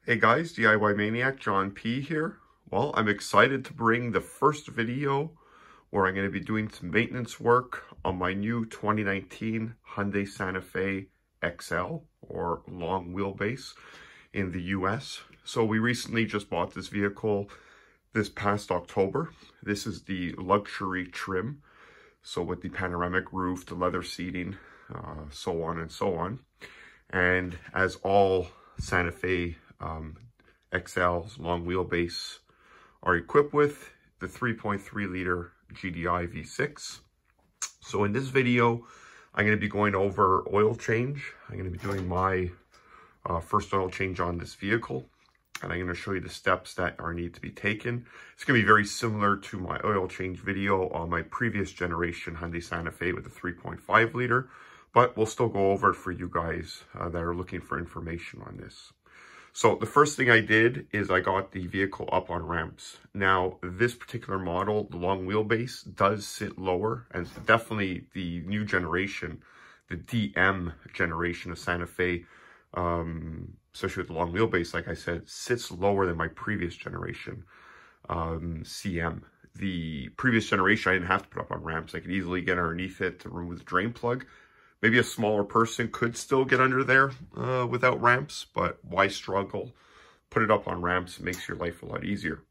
Hey guys, DIY Maniac John P here. Well, I'm excited to bring the first video where I'm going to be doing some maintenance work on my new 2019 Hyundai Santa Fe XL, or long wheelbase, in the US. So we recently just bought this vehicle this past October. This is the luxury trim, so with the panoramic roof, the leather seating, so on and so on. And as all Santa Fe XLs, long wheelbase, are equipped with the 3.3 liter GDI V6. So in this video, I'm going to be going over oil change. I'm going to be doing my first oil change on this vehicle, and I'm going to show you the steps that are need to be taken. It's going to be very similar to my oil change video on my previous generation Hyundai Santa Fe with the 3.5 liter, but we'll still go over it for you guys that are looking for information on this. So the first thing I did is I got the vehicle up on ramps. Now, this particular model, the long wheelbase, does sit lower, and definitely the new generation, the DM generation of Santa Fe, especially with the long wheelbase, like I said, sits lower than my previous generation, CM. The previous generation, I didn't have to put up on ramps. I could easily get underneath it to remove the drain plug. Maybe a smaller person could still get under there without ramps, but why struggle? Put it up on ramps. It makes your life a lot easier.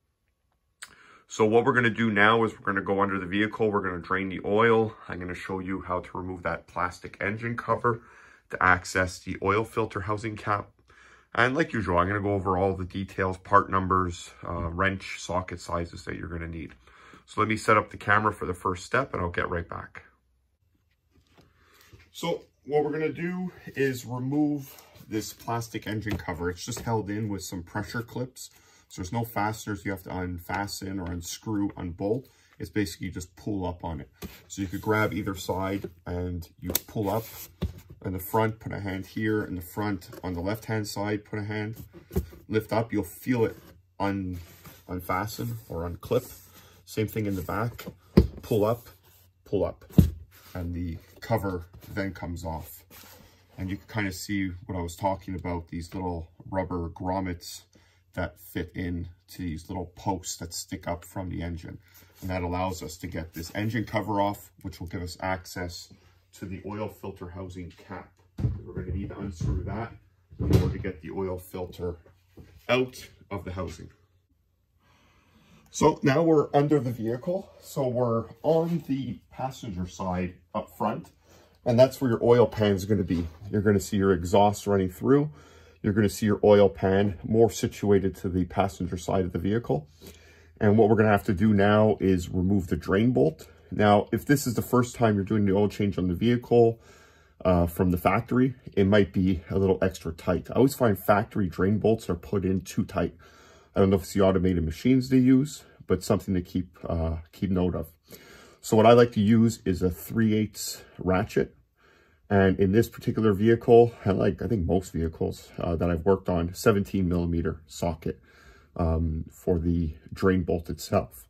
So what we're going to do now is we're going to go under the vehicle. We're going to drain the oil. I'm going to show you how to remove that plastic engine cover to access the oil filter housing cap. And like usual, I'm going to go over all the details, part numbers, wrench, socket sizes that you're going to need. So let me set up the camera for the first step, and I'll get right back. So what we're going to do is remove this plastic engine cover. It's just held in with some pressure clips. So there's no fasteners you have to unfasten or unscrew, unbolt. It's basically just pull up on it. So you could grab either side and you pull up in the front, put a hand here in the front. On the left-hand side, put a hand, lift up. You'll feel it unfasten or unclip. Same thing in the back. Pull up, and the cover then comes off. And you can kind of see what I was talking about, these little rubber grommets that fit in to these little posts that stick up from the engine. And that allows us to get this engine cover off, which will give us access to the oil filter housing cap. We're going to need to unscrew that in order to get the oil filter out of the housing. So now we're under the vehicle. So we're on the passenger side up front, and that's where your oil pan is going to be. You're going to see your exhaust running through. You're going to see your oil pan more situated to the passenger side of the vehicle. And what we're going to have to do now is remove the drain bolt. Now, if this is the first time you're doing the oil change on the vehicle from the factory, it might be a little extra tight. I always find factory drain bolts are put in too tight. I don't know if it's the automated machines they use, but something to keep note of. So what I like to use is a 3/8 ratchet. And in this particular vehicle, and like I think most vehicles that I've worked on, 17mm socket for the drain bolt itself.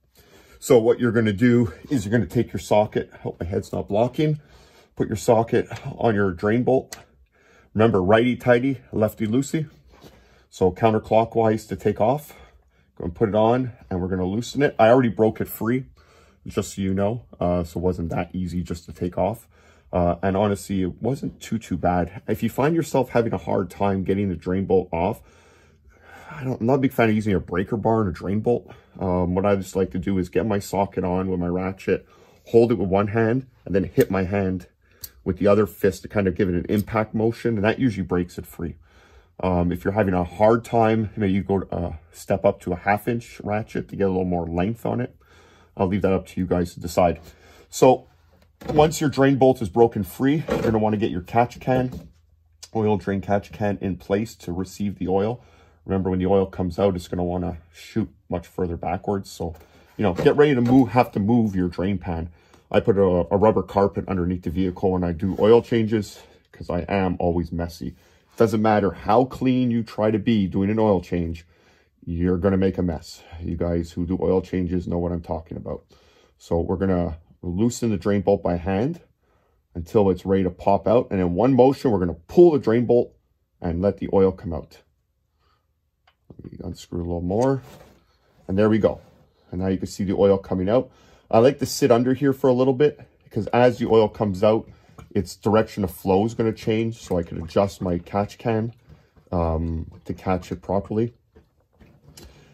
So what you're going to do is you're going to take your socket, hope my head's not blocking, put your socket on your drain bolt. Remember, righty-tighty, lefty-loosey. So counterclockwise to take off. Go and put it on, and we're going to loosen it. I already broke it free, just so you know. So it wasn't that easy just to take off. And honestly, it wasn't too bad. If you find yourself having a hard time getting the drain bolt off, I'm not a big fan of using a breaker bar and a drain bolt. What I just like to do is get my socket on with my ratchet, hold it with one hand, and then hit my hand with the other fist to kind of give it an impact motion, and that usually breaks it free. If you're having a hard time, maybe you go step up to a 1/2-inch ratchet to get a little more length on it. I'll leave that up to you guys to decide. So once your drain bolt is broken free, you're going to want to get your catch can, oil drain catch can in place to receive the oil. Remember, when the oil comes out, it's going to want to shoot much further backwards. So, you know, get ready to have to move your drain pan. I put a rubber carpet underneath the vehicle when I do oil changes because I am always messy. Doesn't matter how clean you try to be doing an oil change, you're going to make a mess. You guys who do oil changes know what I'm talking about. So we're going to loosen the drain bolt by hand until it's ready to pop out. And in one motion, we're going to pull the drain bolt and let the oil come out. Let me unscrew a little more. And there we go. And now you can see the oil coming out. I like to sit under here for a little bit because as the oil comes out, its direction of flow is going to change. So I can adjust my catch can to catch it properly.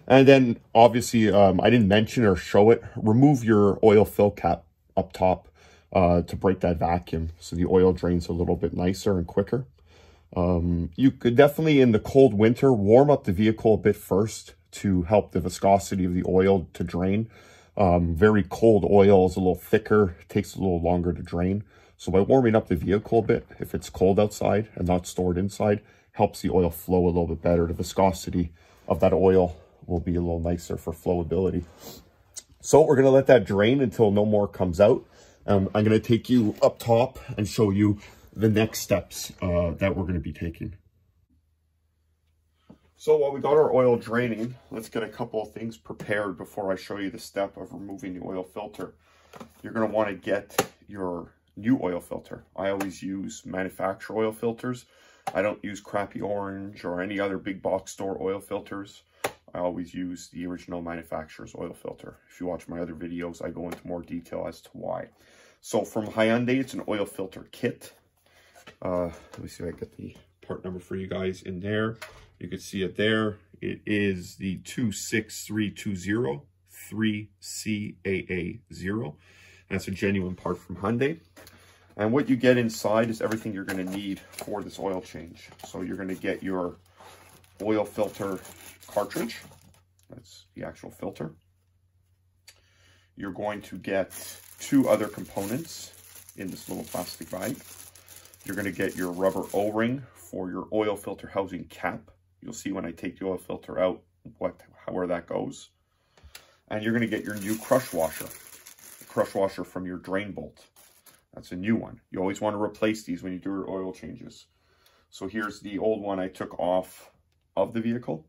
And then obviously, I didn't mention or show it, remove your oil fill cap up top to break that vacuum so the oil drains a little bit nicer and quicker. You could definitely, in the cold winter, warm up the vehicle a bit first to help the viscosity of the oil to drain. Very cold oil is a little thicker, it takes a little longer to drain. So by warming up the vehicle a bit, if it's cold outside and not stored inside, helps the oil flow a little bit better. The viscosity of that oil will be a little nicer for flowability. So we're going to let that drain until no more comes out. I'm going to take you up top and show you the next steps that we're going to be taking. So while we got our oil draining, let's get a couple of things prepared before I show you the step of removing the oil filter. You're going to want to get your new oil filter. I always use manufacturer oil filters. I don't use crappy Orange or any other big box store oil filters. I always use the original manufacturer's oil filter. If you watch my other videos, I go into more detail as to why. So from Hyundai, it's an oil filter kit. Let me see if I get the part number for you guys in there. You can see it there. It is the 26320-3CAA0. That's a genuine part from Hyundai. And what you get inside is everything you're going to need for this oil change. So you're going to get your oil filter cartridge. That's the actual filter. You're going to get 2 other components in this little plastic bag. You're going to get your rubber O-ring for your oil filter housing cap. You'll see when I take the oil filter out where that goes. And you're going to get your new crush washer. The crush washer from your drain bolt. That's a new one. You always want to replace these when you do your oil changes. So here's the old one I took off of the vehicle.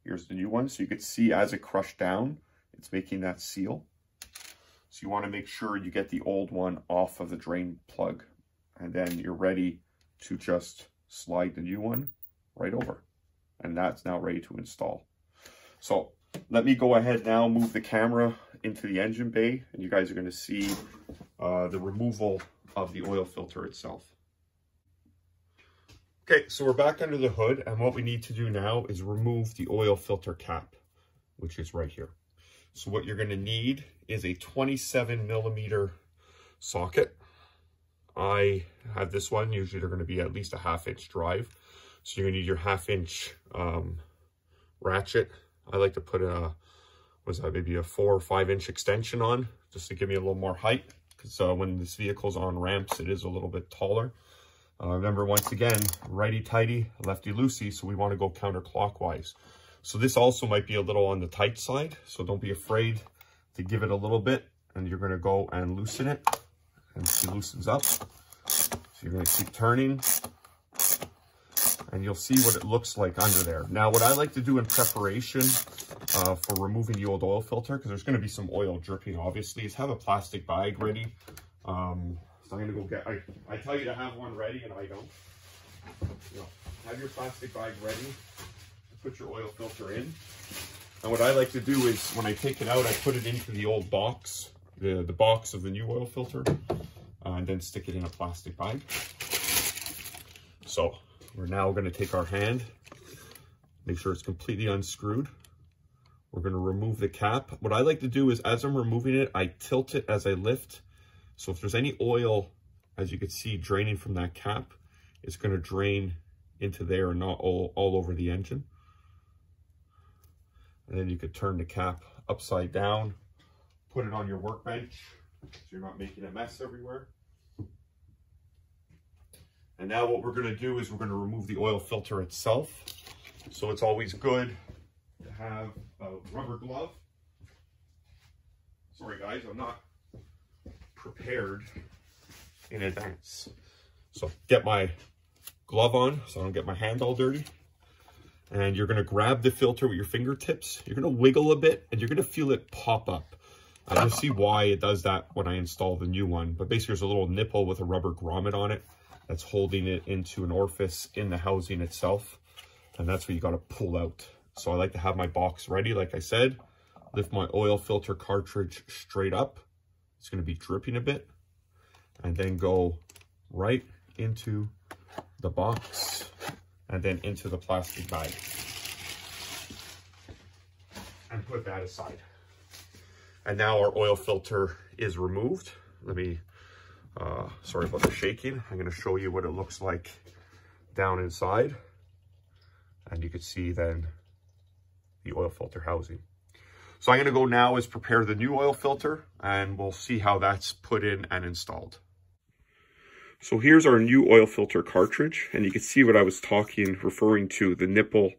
Here's the new one. So you could see as it crushed down, it's making that seal. So you want to make sure you get the old one off of the drain plug. And then you're ready to just slide the new one right over. And that's now ready to install. So let me go ahead now, move the camera into the engine bay, and you guys are going to see the removal of the oil filter itself. Okay, so we're back under the hood, and what we need to do now is remove the oil filter cap, which is right here. So what you're going to need is a 27mm socket. I have this one. Usually they're going to be at least a 1/2 inch drive. So you're going to need your 1/2 inch ratchet. I like to put maybe a 4 or 5 inch extension on, just to give me a little more height. Because when this vehicle's on ramps, it is a little bit taller. Remember, once again, righty-tighty, lefty-loosey, so we want to go counterclockwise. So this also might be a little on the tight side, so don't be afraid to give it a little bit, and you're going to go and loosen it, and it loosens up. So you're going to keep turning, and you'll see what it looks like under there. Now, what I like to do in preparation for removing the old oil filter, because there's going to be some oil dripping, obviously, is have a plastic bag ready. So I'm going to go get, I tell you to have one ready, and I don't. You know, have your plastic bag ready to put your oil filter in. And what I like to do is, when I take it out, I put it into the old box, the box of the new oil filter, and then stick it in a plastic bag. So we're now going to take our hand, make sure it's completely unscrewed. We're going to remove the cap. What I like to do is, as I'm removing it, I tilt it as I lift. So if there's any oil, as you can see, draining from that cap, it's going to drain into there and not all over the engine. And then you could turn the cap upside down, put it on your workbench, so you're not making a mess everywhere. And now what we're going to do is we're going to remove the oil filter itself. So it's always good to have a rubber glove. Sorry guys, I'm not prepared in advance. So get my glove on so I don't get my hand all dirty. And you're going to grab the filter with your fingertips. You're going to wiggle a bit and you're going to feel it pop up. You'll see why it does that when I install the new one. But basically there's a little nipple with a rubber grommet on it that's holding it into an orifice in the housing itself. And that's what you got to pull out. So I like to have my box ready, like I said. Lift my oil filter cartridge straight up. It's going to be dripping a bit. And then go right into the box and then into the plastic bag. And put that aside. And now our oil filter is removed. Let me, sorry about the shaking. I'm going to show you what it looks like down inside. And you can see then the oil filter housing. So I'm going to go now is prepare the new oil filter, and we'll see how that's put in and installed. So here's our new oil filter cartridge, and you can see what I was referring to, the nipple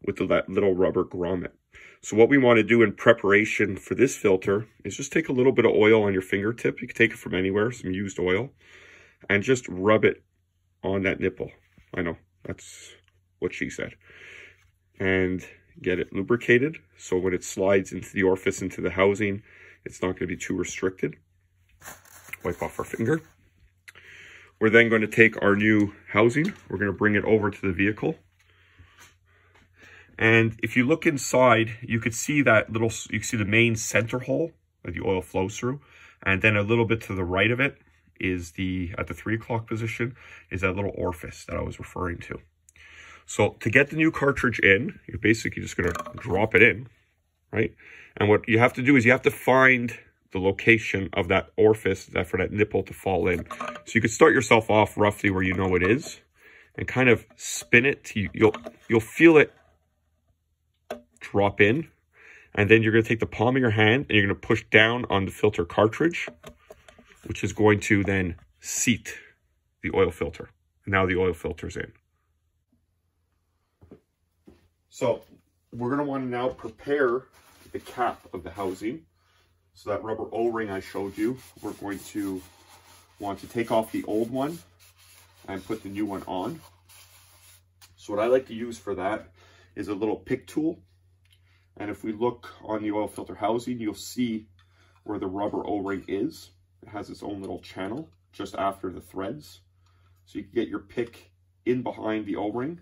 with that little rubber grommet. So what we want to do in preparation for this filter is just take a little bit of oil on your fingertip. You can take it from anywhere, some used oil, and just rub it on that nipple. I know, that's what she said. And get it lubricated, so when it slides into the orifice, into the housing, it's not going to be too restricted. Wipe off our finger. We're then going to take our new housing. We're going to bring it over to the vehicle. And if you look inside, you could see that little, you can see the main center hole that the oil flows through. And then a little bit to the right of it is at the 3 o'clock position, is that little orifice that I was referring to. So to get the new cartridge in, you're basically just going to drop it in, right? And what you have to do is you have to find the location of that orifice for that nipple to fall in. So you could start yourself off roughly where you know it is and kind of spin it. You'll feel it drop in. And then you're going to take the palm of your hand and you're going to push down on the filter cartridge, which is going to then seat the oil filter. And now the oil filter's in. So we're going to want to now prepare the cap of the housing. So that rubber O-ring I showed you, we're going to want to take off the old one and put the new one on. So what I like to use for that is a little pick tool. And if we look on the oil filter housing, you'll see where the rubber O-ring is. It has its own little channel just after the threads. So you can get your pick in behind the O-ring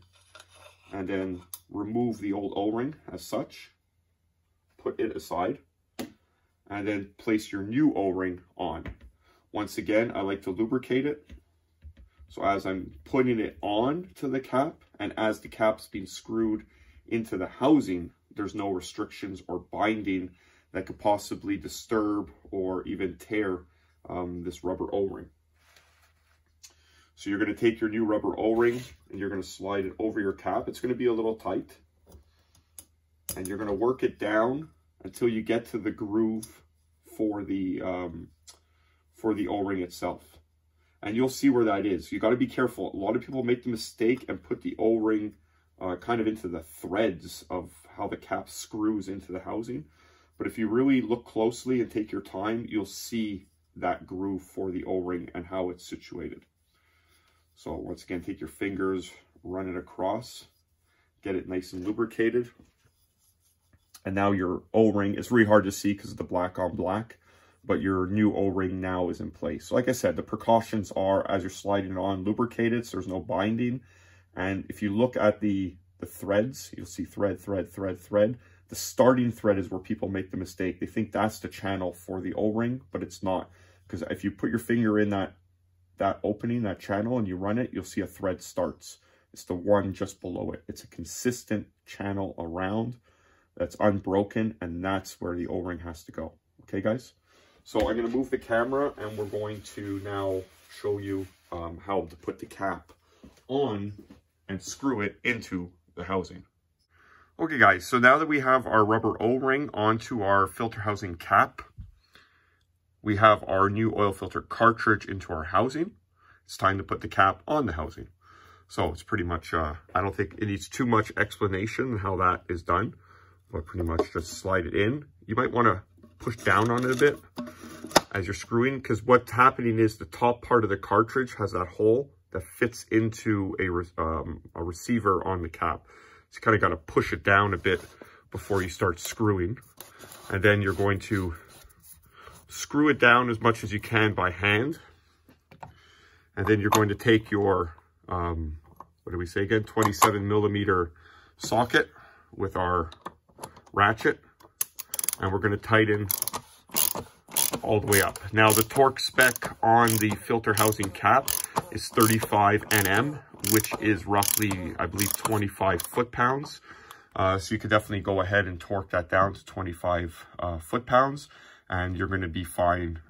and then remove the old O-ring as such, put it aside, and then place your new O-ring on. Once again, I like to lubricate it. So as I'm putting it on to the cap, and as the cap's being screwed into the housing, there's no restrictions or binding that could possibly disturb or even tear this rubber O-ring. So you're going to take your new rubber O-ring and you're going to slide it over your cap. It's going to be a little tight. And you're going to work it down until you get to the groove for the O-ring itself. And you'll see where that is. You got to be careful. A lot of people make the mistake and put the O-ring kind of into the threads of how the cap screws into the housing. But if you really look closely and take your time, you'll see that groove for the O-ring and how it's situated. So once again, take your fingers, run it across, get it nice and lubricated. And now your O-ring, it's really hard to see because of the black on black, but your new O-ring now is in place. So like I said, the precautions are as you're sliding it on, lubricate it so there's no binding. And if you look at the threads, you'll see thread, thread, thread, thread. The starting thread is where people make the mistake. They think that's the channel for the O-ring, but it's not. Because if you put your finger in that opening, that channel, and you run it, you'll see a thread starts. It's the one just below it. It's a consistent channel around that's unbroken, and that's where the O-ring has to go. Okay, guys? So I'm going to move the camera, and we're going to now show you how to put the cap on and screw it into the housing. Okay, guys, so now that we have our rubber O-ring onto our filter housing cap, we have our new oil filter cartridge into our housing. It's time to put the cap on the housing. So it's pretty much, I don't think it needs too much explanation on how that is done, but pretty much just slide it in. You might want to push down on it a bit as you're screwing, because what's happening is the top part of the cartridge has that hole that fits into a receiver on the cap. So you kind of got to push it down a bit before you start screwing. And then you're going to screw it down as much as you can by hand. And then you're going to take your, what do we say again? 27 millimeter socket with our ratchet, and we're going to tighten all the way up. Now the torque spec on the filter housing cap is 35 Nm, which is roughly, I believe, 25 foot-pounds. So you could definitely go ahead and torque that down to 25 foot-pounds, and you're going to be fine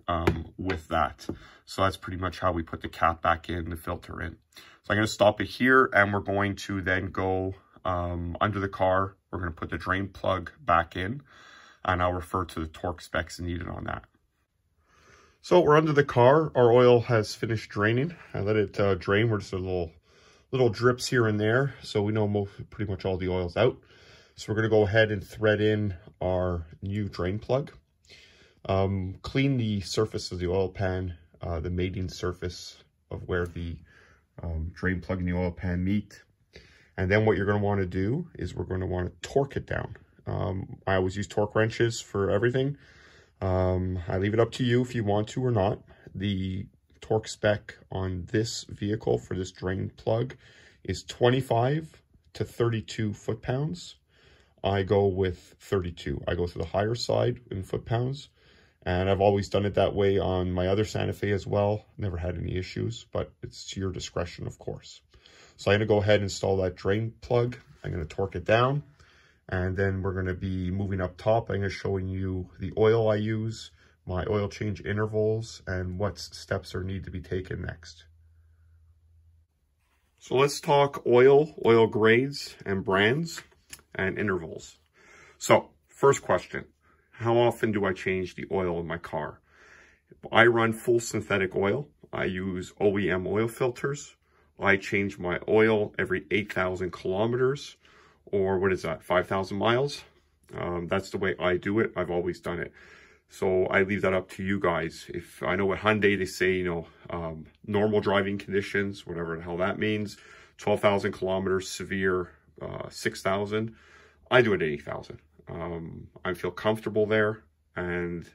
with that. So that's pretty much how we put the cap back in, the filter in. So I'm going to stop it here, and we're going to then go under the car. We're going to put the drain plug back in, and I'll refer to the torque specs needed on that. So we're under the car. Our oil has finished draining. I let it drain. We're just a little drips here and there, so we know pretty much all the oil's out. So we're going to go ahead and thread in our new drain plug. Clean the surface of the oil pan, the mating surface of where the drain plug and the oil pan meet. And then what you're going to want to do is we're going to want to torque it down. I always use torque wrenches for everything. I leave it up to you if you want to or not. The torque spec on this vehicle for this drain plug is 25 to 32 foot-pounds. I go with 32. I go to the higher side in foot-pounds, and I've always done it that way on my other Santa Fe as well. Never had any issues, but it's to your discretion, of course. So I'm going to go ahead and install that drain plug. I'm going to torque it down, and then we're going to be moving up top. I'm going to show you the oil I use, my oil change intervals, and what steps are need to be taken next. So let's talk oil grades and brands and intervals. So first question, how often do I change the oil in my car? I run full synthetic oil. I use OEM oil filters. I change my oil every 8,000 kilometers, or what is that, 5,000 miles? That's the way I do it. I've always done it. So I leave that up to you guys. If I know at Hyundai, they say, you know, normal driving conditions, whatever the hell that means, 12,000 kilometers, severe, 6,000. I do it at 8,000. I feel comfortable there, and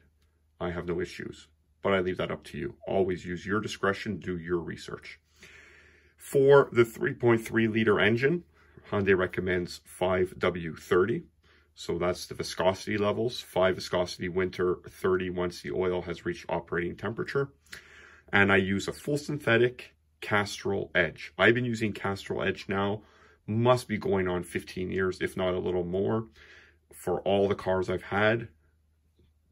I have no issues. But I leave that up to you. Always use your discretion, do your research. For the 3.3 liter engine, Hyundai recommends 5W30. So that's the viscosity levels, 5 viscosity winter, 30 once the oil has reached operating temperature. And I use a full synthetic Castrol Edge. I've been using Castrol Edge now, must be going on 15 years, if not a little more, for all the cars I've had.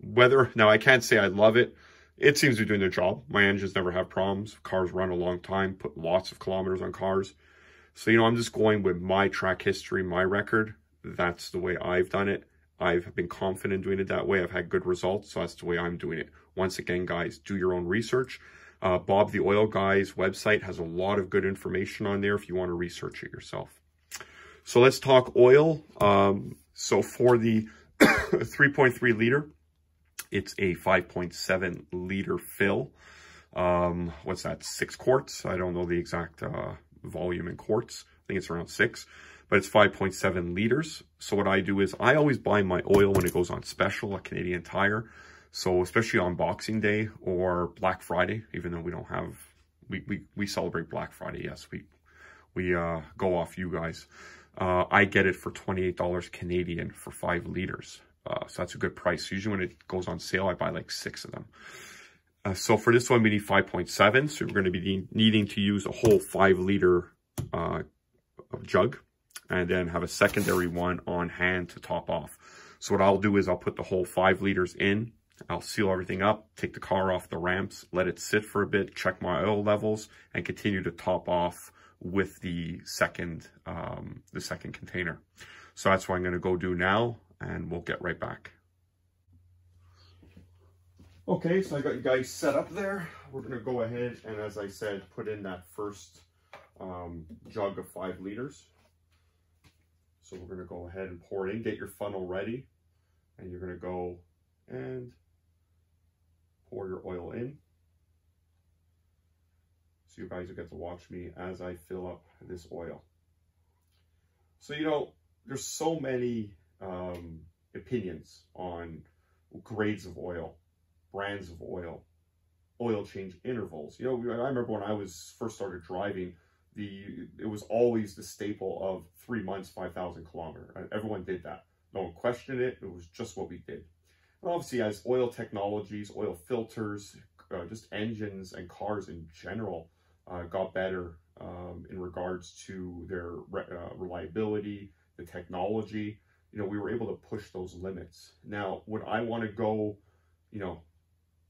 Now I can't say I love it. It seems to be doing their job. My engines never have problems. Cars run a long time, put lots of kilometers on cars. So, you know, I'm just going with my track history, my record. That's the way I've done it. I've been confident doing it that way. I've had good results, so that's the way I'm doing it. Once again, guys, do your own research. Bob the Oil Guy's website has a lot of good information on there if you want to research it yourself. So let's talk oil. So for the 3.3 liter, it's a 5.7 liter fill. What's that, 6 quarts? I don't know the exact volume in quarts. I think it's around 6, but it's 5.7 liters. So what I do is I always buy my oil when it goes on special at Canadian Tire. So especially on Boxing Day or Black Friday, even though we don't have, we celebrate Black Friday. Yes, we go off you guys. I get it for $28 Canadian for 5 liters. So that's a good price. Usually when it goes on sale, I buy like 6 of them. So for this one, we need 5.7. So we're going to be needing to use a whole 5 liter jug, and then have a secondary one on hand to top off. So what I'll do is I'll put the whole 5 liters in. I'll seal everything up, take the car off the ramps, let it sit for a bit, check my oil levels, and continue to top off with the second container. So that's what I'm going to go do now, and we'll get right back. Okay, so I got you guys set up there. We're going to go ahead and, as I said, put in that first jug of 5 liters. So we're going to go ahead and pour it in. Get your funnel ready, and you're going to go and pour your oil in. So you guys will get to watch me as I fill up this oil. So, you know, there's so many opinions on grades of oil, brands of oil, oil change intervals. You know, I remember when I first started driving, it was always the staple of 3 months, 5,000 kilometers. Everyone did that. No one questioned it. It was just what we did. And obviously, as oil technologies, oil filters, just engines and cars in general got better in regards to their reliability, the technology, you know, we were able to push those limits. Now, would I want to go, you know,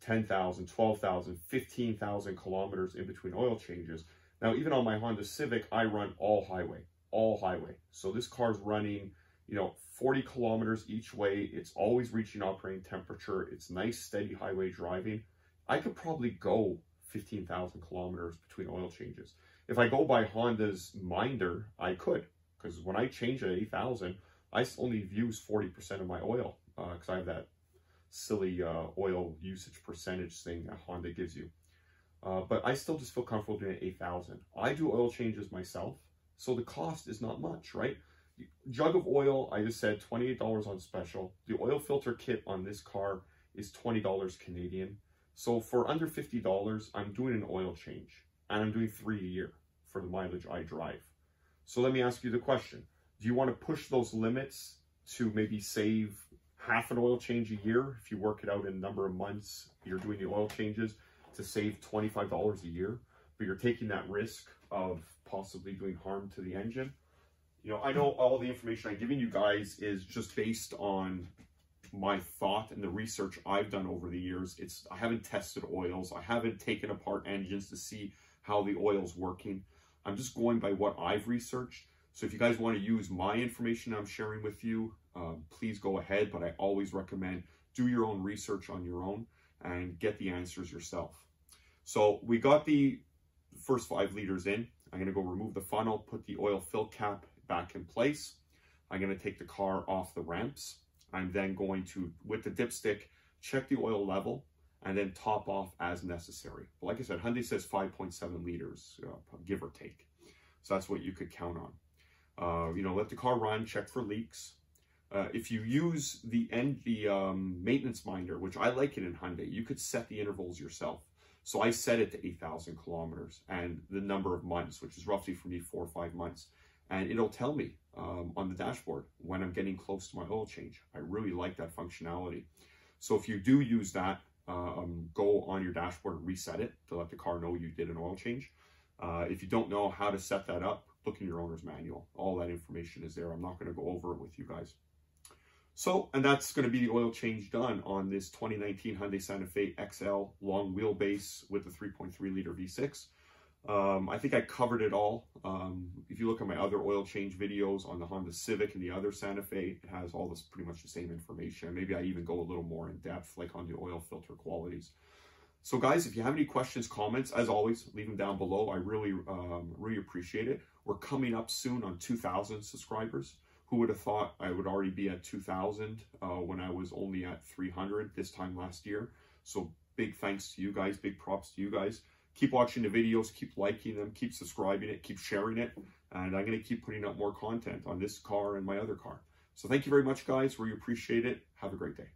10,000, 12,000, 15,000 kilometers in between oil changes? Now, even on my Honda Civic, I run all highway. So this car's running, you know, 40 kilometers each way. It's always reaching operating temperature. It's nice, steady highway driving. I could probably go 15,000 kilometers between oil changes. If I go by Honda's Minder, I could, because when I change at 8,000, I only use 40% of my oil, because I have that silly oil usage percentage thing that Honda gives you. But I still just feel comfortable doing 8,000. I do oil changes myself, so the cost is not much, right? Jug of oil, I just said $28 on special. The oil filter kit on this car is $20 Canadian. So for under $50, I'm doing an oil change, and I'm doing 3 a year for the mileage I drive. So let me ask you the question. Do you want to push those limits to maybe save half an oil change a year? If you work it out in a number of months, you're doing the oil changes to save $25 a year, but you're taking that risk of possibly doing harm to the engine. You know, I know all the information I'm giving you guys is just based on my thought and the research I've done over the years. I haven't tested oils. I haven't taken apart engines to see how the oil's working. I'm just going by what I've researched. So if you guys want to use my information I'm sharing with you, please go ahead. But I always recommend do your own research on your own and get the answers yourself. So we got the first 5 liters in. I'm going to go remove the funnel, put the oil fill cap back in place. I'm going to take the car off the ramps. I'm then going to, with the dipstick, check the oil level and then top off as necessary. But like I said, Hyundai says 5.7 liters, give or take. So that's what you could count on. You know, let the car run, check for leaks. If you use the maintenance minder, which I like it in Hyundai, you could set the intervals yourself. So I set it to 8,000 kilometers and the number of months, which is roughly for me 4 or 5 months. And it'll tell me on the dashboard when I'm getting close to my oil change. I really like that functionality. So if you do use that, go on your dashboard and reset it to let the car know you did an oil change. If you don't know how to set that up, look in your owner's manual. All that information is there. I'm not going to go over it with you guys. So, and that's going to be the oil change done on this 2019 Hyundai Santa Fe XL long wheelbase with the 3.3 liter V6. I think I covered it all. If you look at my other oil change videos on the Honda Civic and the other Santa Fe, it has all this pretty much the same information. Maybe I even go a little more in depth, like on the oil filter qualities. So guys, if you have any questions, comments, as always, leave them down below. I really appreciate it. We're coming up soon on 2,000 subscribers. Who would have thought I would already be at 2,000 when I was only at 300 this time last year? So big thanks to you guys, big props to you guys. Keep watching the videos, keep liking them, keep subscribing it, keep sharing it, and I'm going to keep putting up more content on this car and my other car. So thank you very much, guys. Really appreciate it. Have a great day.